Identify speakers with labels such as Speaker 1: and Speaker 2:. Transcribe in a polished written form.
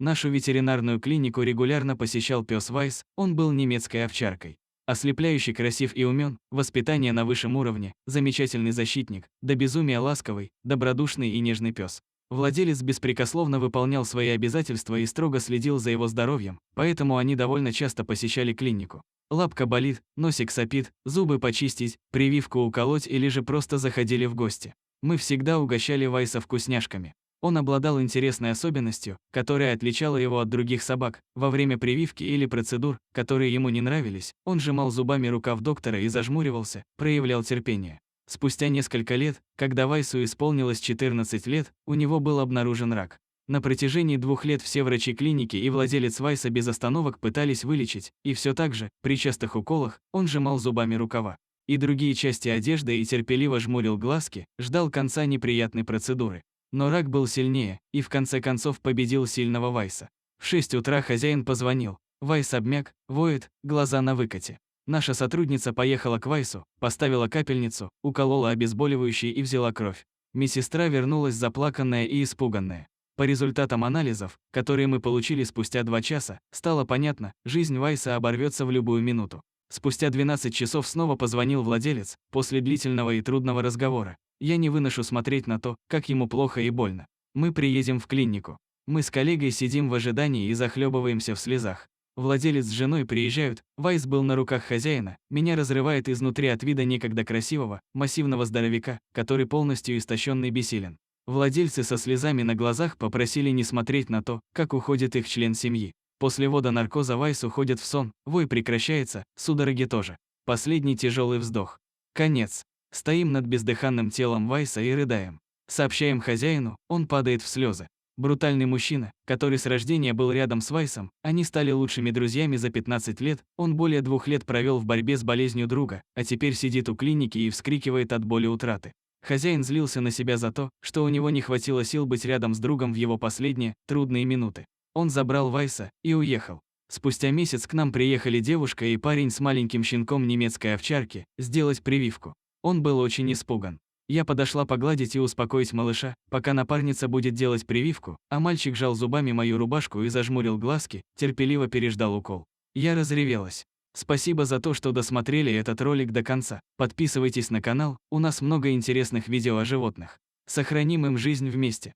Speaker 1: Нашу ветеринарную клинику регулярно посещал пес Вайс, он был немецкой овчаркой. Ослепляюще красив и умен, воспитание на высшем уровне, замечательный защитник, до безумия ласковый, добродушный и нежный пес. Владелец беспрекословно выполнял свои обязательства и строго следил за его здоровьем, поэтому они довольно часто посещали клинику. Лапка болит, носик сопит, зубы почистить, прививку уколоть или же просто заходили в гости. Мы всегда угощали Вайса вкусняшками. Он обладал интересной особенностью, которая отличала его от других собак. Во время прививки или процедур, которые ему не нравились, он сжимал зубами рукав доктора и зажмуривался, проявлял терпение. Спустя несколько лет, когда Вайсу исполнилось 14 лет, у него был обнаружен рак. На протяжении 2 лет все врачи клиники и владелец Вайса без остановок пытались вылечить, и все так же, при частых уколах, он сжимал зубами рукава и другие части одежды и терпеливо жмурил глазки, ждал конца неприятной процедуры. Но рак был сильнее, и в конце концов победил сильного Вайса. В 6 утра хозяин позвонил. Вайс обмяк, воет, глаза на выкате. Наша сотрудница поехала к Вайсу, поставила капельницу, уколола обезболивающее и взяла кровь. Медсестра вернулась заплаканная и испуганная. По результатам анализов, которые мы получили спустя 2 часа, стало понятно, жизнь Вайса оборвется в любую минуту. Спустя 12 часов снова позвонил владелец, после длительного и трудного разговора. Я не выношу смотреть на то, как ему плохо и больно. Мы приедем в клинику. Мы с коллегой сидим в ожидании и захлебываемся в слезах. Владелец с женой приезжают, Вайс был на руках хозяина, меня разрывает изнутри от вида некогда красивого, массивного здоровяка, который полностью истощенный и бессилен. Владельцы со слезами на глазах попросили не смотреть на то, как уходит их член семьи. После ввода наркоза Вайс уходит в сон, вой прекращается, судороги тоже. Последний тяжелый вздох. Конец. Стоим над бездыханным телом Вайса и рыдаем. Сообщаем хозяину, он падает в слезы. Брутальный мужчина, который с рождения был рядом с Вайсом, они стали лучшими друзьями за 15 лет, он более 2 лет провел в борьбе с болезнью друга, а теперь сидит у клиники и вскрикивает от боли утраты. Хозяин злился на себя за то, что у него не хватило сил быть рядом с другом в его последние, трудные минуты. Он забрал Вайса и уехал. Спустя месяц к нам приехали девушка и парень с маленьким щенком немецкой овчарки, сделать прививку. Он был очень испуган. Я подошла погладить и успокоить малыша, пока напарница будет делать прививку, а мальчик жал зубами мою рубашку и зажмурил глазки, терпеливо переждал укол. Я разревелась. Спасибо за то, что досмотрели этот ролик до конца. Подписывайтесь на канал, у нас много интересных видео о животных. Сохраним им жизнь вместе.